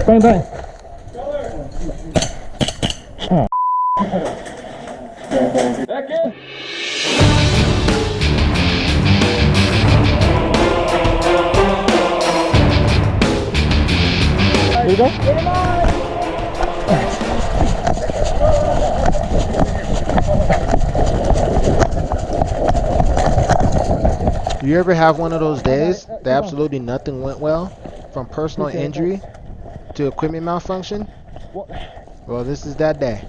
Bang, bang. Oh. Back in. There you go. Do you ever have one of those days that absolutely nothing went well? From personal injury to equipment malfunction? Well, this is that day.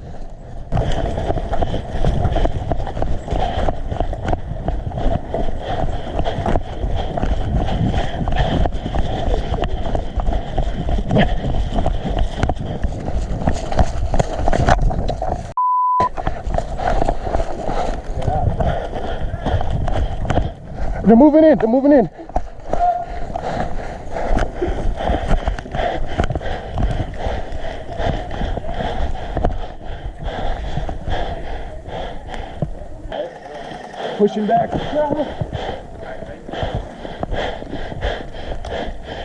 They're moving in. They're moving in. Pushing back.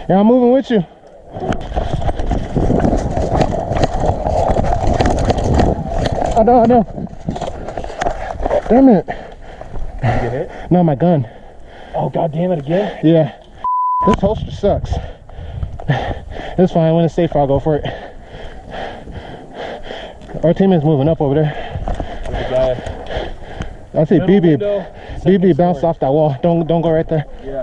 Yeah, I'm moving with you. I know. Damn it. Did you get hit? No, my gun. Oh, god damn it again. Yeah. This holster sucks. It's fine. When it's safe, I'll go for it. Our teammate's moving up over there. There's a guy. I say Middle BB. window, BB bounced story. off that wall. Don't go right there. Yeah.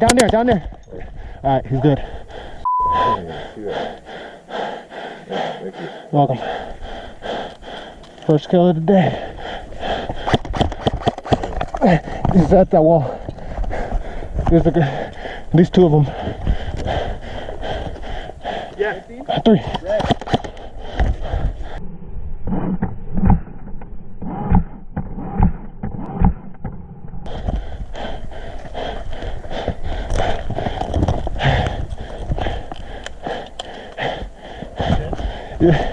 Alright, down there. Alright, he's good. Welcome. First kill of the day. He's at that wall. There's at least two of them. Yeah. Three. Yeah.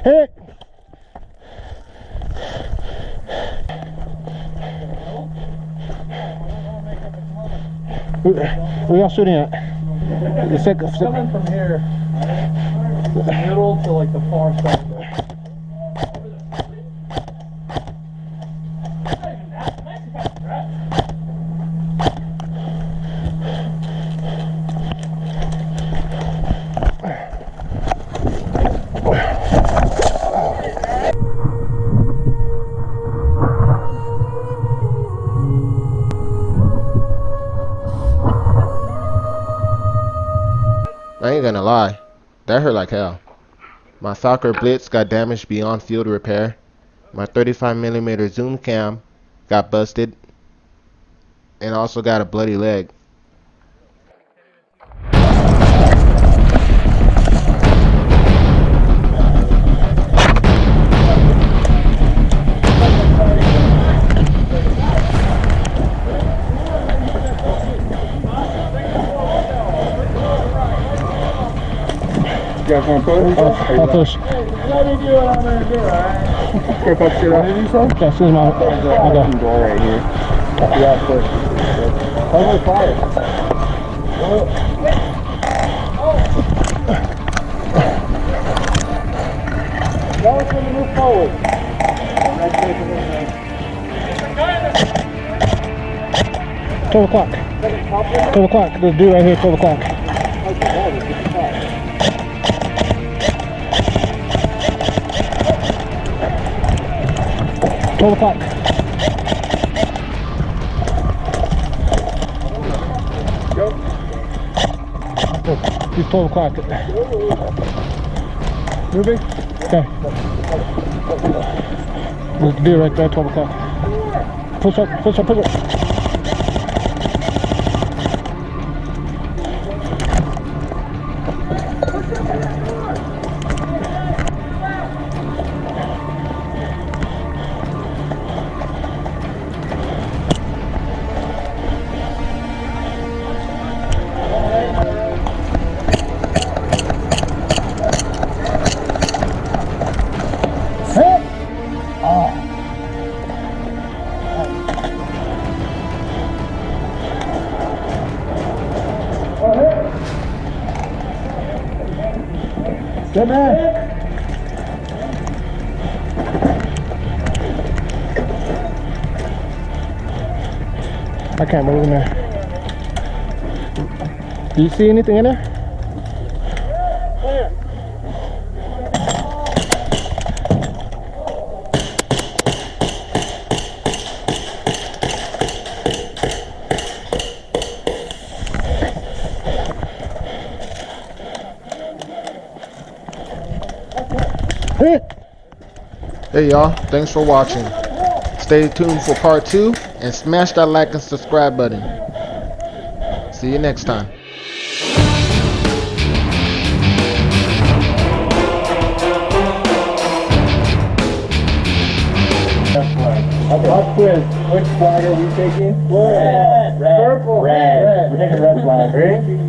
Hey. Where y'all shooting at? Coming from here, middle to like the far side. I ain't gonna lie, that hurt like hell. My Falkor Blitz got damaged beyond field repair. My 35mm zoom cam got busted. And also got a bloody leg. You guys want to push? I'll push. Let me do what I'm going to do, alright? Here, push it up. What did you say? This is my... I'll go. Door right here. Yeah, push. Cover fire. Now it's going to move forward. 12 o'clock. 12 o'clock. There's a dude right here, 12 o'clock. 12 o'clock. It's 12 o'clock. Moving? Okay. There's the deer right there, 12 o'clock. Push up, push up, push up. Good man. I can't move in there. Do you see anything in there? Hey y'all, thanks for watching. Stay tuned for part 2 and smash that like and subscribe button. See you next time. Pop quiz. Which flag are we taking? Red. Purple. Red. We're taking red flag. Ready?